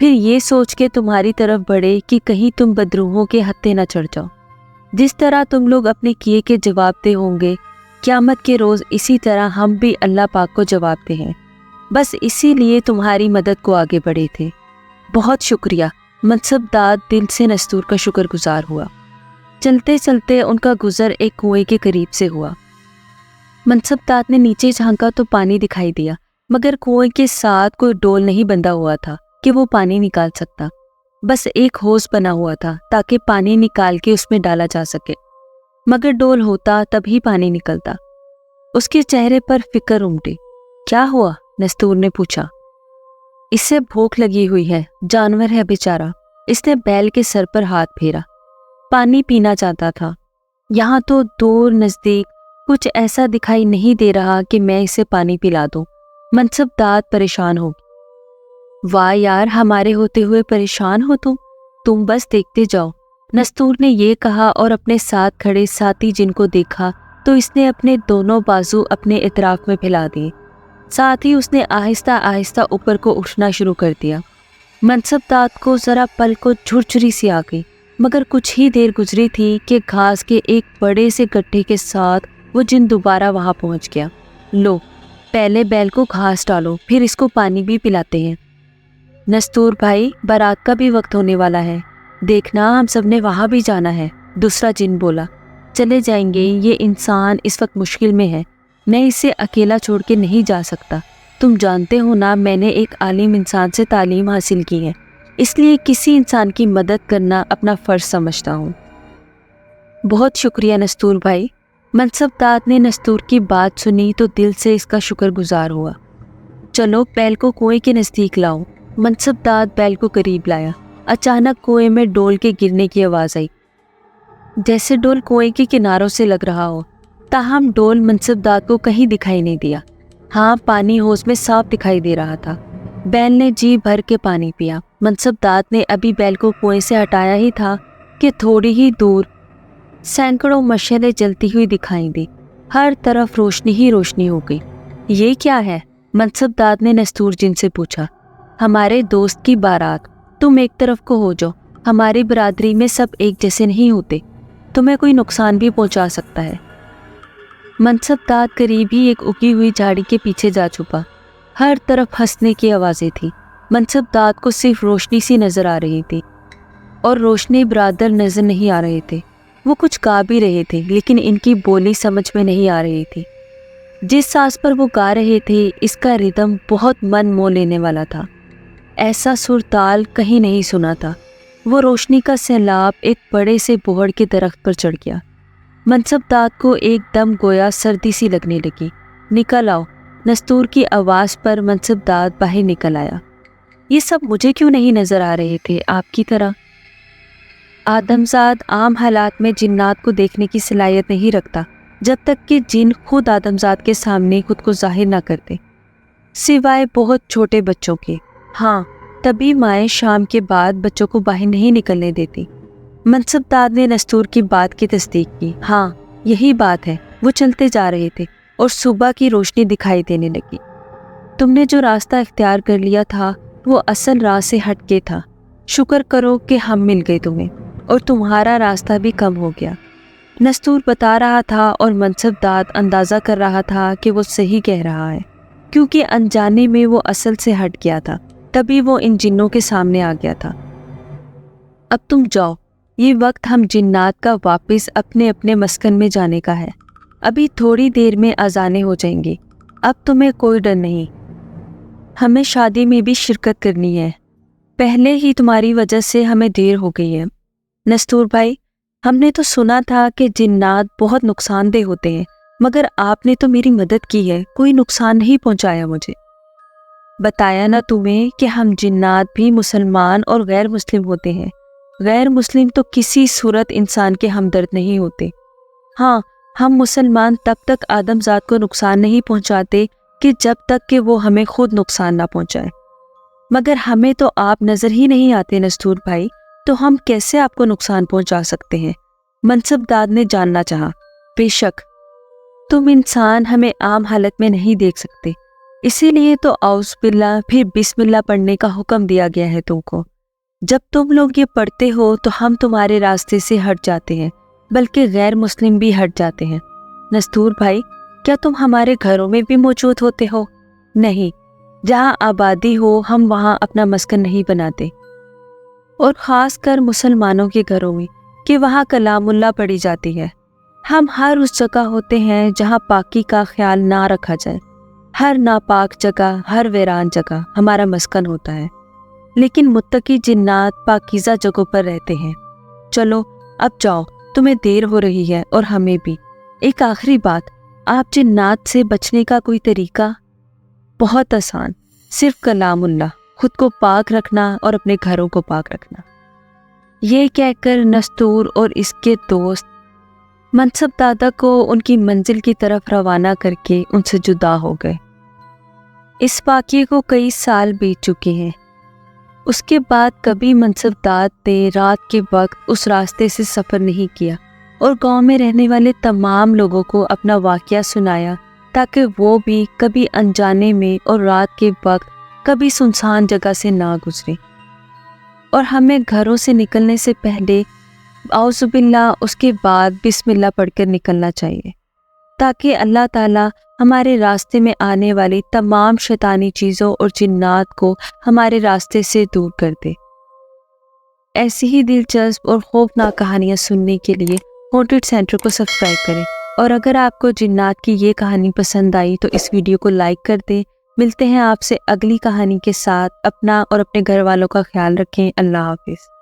پھر یہ سوچ کے تمہاری طرف بڑھے کہ کہیں تم بدروحوں کے ہتھے نہ چڑھ جاؤ۔ جس طرح تم لوگ اپنے کیے کے جواب دہ ہوں گے قیامت کے روز، اسی طرح ہم بھی اللہ پاک کو جواب دہ ہیں۔ بس اسی لیے تمہاری مدد کو آگے بڑھے تھے۔ بہت شکریہ۔ منصب داد دل سے نستور کا شکر گزار ہوا۔ چلتے چلتے ان کا گزر ایک کنویں کے قریب سے ہوا۔ منصب داد نے نیچے جھانکا تو پانی دکھائی دیا، مگر کنویں کے ساتھ کوئی ڈول نہیں بندھا ہوا تھا کہ وہ پانی نکال سکتا۔ بس ایک ہوز بنا ہوا تھا تاکہ پانی نکال کے اس میں ڈالا جا سکے، مگر ڈول ہوتا تب ہی پانی نکلتا۔ اس کے چہرے پر فکر امٹی۔ کیا ہوا؟ نستور نے پوچھا۔ اسے بھوک لگی ہوئی ہے، جانور ہے بیچارہ۔ اس نے بیل کے سر پر ہاتھ پھیرا۔ پانی پینا چاہتا تھا۔ یہاں تو دور نزدیک کچھ ایسا دکھائی نہیں دے رہا کہ میں اسے پانی پلا دوں۔ منصب داد پریشان ہو گئی۔ واہ یار، ہمارے ہوتے ہوئے پریشان ہو تم بس دیکھتے جاؤ۔ نستور نے یہ کہا اور اپنے ساتھ کھڑے ساتھی جن کو دیکھا تو اس نے اپنے دونوں بازو اپنے اطراف میں پھیلا دیے۔ ساتھ ہی اس نے آہستہ آہستہ اوپر کو اٹھنا شروع کر دیا۔ منصب داد کو ذرا پل کو جھرجھری سی آ گئی، مگر کچھ ہی دیر گزری تھی کہ گھاس کے ایک بڑے سے گڈھے کے ساتھ وہ جن دوبارہ وہاں پہنچ گیا۔ لو، پہلے بیل کو گھاس ڈالو، پھر اس کو پانی بھی پلاتے ہیں۔ نستور بھائی، بارات کا بھی وقت ہونے والا ہے، دیکھنا ہم سب نے وہاں بھی جانا ہے، دوسرا جن بولا۔ چلے جائیں گے، یہ انسان اس وقت مشکل میں ہے، میں اسے اکیلا چھوڑ کے نہیں جا سکتا۔ تم جانتے ہو نا، میں نے ایک عالم انسان سے تعلیم حاصل کی ہے، اس لیے کسی انسان کی مدد کرنا اپنا فرض سمجھتا ہوں۔ بہت شکریہ نستور بھائی۔ منصب داد نے نستور کی بات سنی تو دل سے اس کا شکر گزار ہوا۔ چلو بیل کو کنویں کے نزدیک لاؤ۔ منصب داد بیل کو قریب لایا۔ اچانک کنویں میں ڈول کے گرنے کی آواز آئی، جیسے ڈول کنویں کے کناروں سے لگ رہا ہو، تاہم ڈول منصب داد کو کہیں دکھائی نہیں دیا۔ ہاں، پانی ہوز میں صاف دکھائی دے رہا تھا۔ بیل نے جی بھر کے پانی پیا۔ منصب داد نے ابھی بیل کو کنویں سے ہٹایا ہی تھا کہ تھوڑی ہی دور سینکڑوں مشعلیں جلتی ہوئی دکھائی دی۔ ہر طرف روشنی ہی روشنی ہو گئی۔ یہ کیا ہے؟ منصب داد نے نستور جن سے پوچھا۔ ہمارے دوست کی بارات، تم ایک طرف کو ہو جاؤ، ہماری برادری میں سب ایک جیسے نہیں ہوتے، تمہیں کوئی نقصان بھی پہنچا سکتا ہے۔ منصب داد قریب ہی ایک اگی ہوئی جھاڑی کے پیچھے جا چھپا۔ ہر طرف ہنسنے کی آوازیں تھیں۔ منصب داد کو صرف روشنی سی نظر آ رہی تھی، اور روشنی برادر نظر نہیں آ رہے تھے۔ وہ کچھ گا بھی رہے تھے، لیکن ان کی بولی سمجھ میں نہیں آ رہی تھی۔ جس ساز پر وہ گا رہے تھے اس کا ردم بہت من مو لینے والا تھا۔ ایسا سر تال کہیں نہیں سنا تھا۔ وہ روشنی کا سیلاب ایک بڑے سے بوہڑ کے درخت پر چڑھ گیا۔ منصب داد کو ایک دم گویا سردی سی لگنے لگی۔ نکل آؤ، نستور کی آواز پر منصب داد باہر نکل آیا۔ یہ سب مجھے کیوں نہیں نظر آ رہے تھے آپ کی طرح؟ آدمزاد عام حالات میں جنات کو دیکھنے کی صلاحیت نہیں رکھتا جب تک کہ جن خود آدمزاد کے سامنے خود کو ظاہر نہ کرتے، سوائے بہت چھوٹے بچوں کے۔ ہاں، تبھی مائیں شام کے بعد بچوں کو باہر نہیں نکلنے دیتی۔ منصب داد نے نستور کی بات کی تصدیق کی۔ ہاں، یہی بات ہے۔ وہ چلتے جا رہے تھے اور صبح کی روشنی دکھائی دینے لگی۔ تم نے جو راستہ اختیار کر لیا تھا وہ اصل راہ سے ہٹ کے تھا۔ شکر کرو کہ ہم مل گئے تمہیں، اور تمہارا راستہ بھی کم ہو گیا۔ نستور بتا رہا تھا اور منصب داد اندازہ کر رہا تھا کہ وہ صحیح کہہ رہا ہے، کیونکہ انجانے میں وہ اصل سے ہٹ گیا تھا، تبھی وہ ان جنوں کے سامنے آ گیا تھا۔ اب تم جاؤ، یہ وقت ہم جنات کا واپس اپنے اپنے مسکن میں جانے کا ہے۔ ابھی تھوڑی دیر میں اذانیں ہو جائیں گی۔ اب تمہیں کوئی ڈر نہیں۔ ہمیں شادی میں بھی شرکت کرنی ہے، پہلے ہی تمہاری وجہ سے ہمیں دیر ہو گئی ہے۔ نستور بھائی، ہم نے تو سنا تھا کہ جنات بہت نقصان دہ ہوتے ہیں، مگر آپ نے تو میری مدد کی ہے، کوئی نقصان نہیں پہنچایا مجھے۔ بتایا نا تمہیں کہ ہم جنات بھی مسلمان اور غیر مسلم ہوتے ہیں۔ غیر مسلم تو کسی صورت انسان کے ہمدرد نہیں ہوتے۔ ہاں، ہم مسلمان تب تک آدمزاد کو نقصان نہیں پہنچاتے کہ جب تک کہ وہ ہمیں خود نقصان نہ پہنچائے۔ مگر ہمیں تو آپ نظر ہی نہیں آتے نستور بھائی، تو ہم کیسے آپ کو نقصان پہنچا سکتے ہیں؟ منصب داد نے جاننا چاہا۔ بے شک تم انسان ہمیں عام حالت میں نہیں دیکھ سکتے، اسی لیے تو اعوذ باللہ پھر بسم اللہ پڑھنے کا حکم دیا گیا ہے تم کو۔ جب تم لوگ یہ پڑھتے ہو تو ہم تمہارے راستے سے ہٹ جاتے ہیں، بلکہ غیر مسلم بھی ہٹ جاتے ہیں۔ نستور بھائی، کیا تم ہمارے گھروں میں بھی موجود ہوتے ہو؟ نہیں، جہاں آبادی ہو ہم وہاں اپنا مسکن نہیں بناتے، اور خاص کر مسلمانوں کے گھروں میں کہ وہاں کلام اللہ پڑھی جاتی ہے۔ ہم ہر اس جگہ ہوتے ہیں جہاں پاکی کا خیال نہ رکھا جائے۔ ہر ناپاک جگہ، ہر ویران جگہ ہمارا مسکن ہوتا ہے، لیکن متقی جنات پاکیزہ جگہوں پر رہتے ہیں۔ چلو اب جاؤ، تمہیں دیر ہو رہی ہے اور ہمیں بھی۔ ایک آخری بات، آپ جنات سے بچنے کا کوئی طریقہ؟ بہت آسان، صرف کلام اللہ، خود کو پاک رکھنا اور اپنے گھروں کو پاک رکھنا۔ یہ کہہ کر نستور اور اس کے دوست منصب دادا کو ان کی منزل کی طرف روانہ کر کے ان سے جدا ہو گئے۔ اس واقعے کو کئی سال بیت چکے ہیں۔ اس کے بعد کبھی منصب داد نے رات کے وقت اس راستے سے سفر نہیں کیا اور گاؤں میں رہنے والے تمام لوگوں کو اپنا واقعہ سنایا تاکہ وہ بھی کبھی انجانے میں اور رات کے وقت کبھی سنسان جگہ سے نہ گزرے۔ اور ہمیں گھروں سے نکلنے سے پہلے اعوذ باللہ اس کے بعد بسم اللہ پڑھ کر نکلنا چاہیے، تاکہ اللہ تعالیٰ ہمارے راستے میں آنے والی تمام شیطانی چیزوں اور جنات کو ہمارے راستے سے دور کر دے۔ ایسی ہی دلچسپ اور خوفناک کہانیاں سننے کے لیے ہانٹڈ سینٹر کو سبسکرائب کریں، اور اگر آپ کو جنات کی یہ کہانی پسند آئی تو اس ویڈیو کو لائک کر دیں۔ ملتے ہیں آپ سے اگلی کہانی کے ساتھ۔ اپنا اور اپنے گھر والوں کا خیال رکھیں۔ اللہ حافظ۔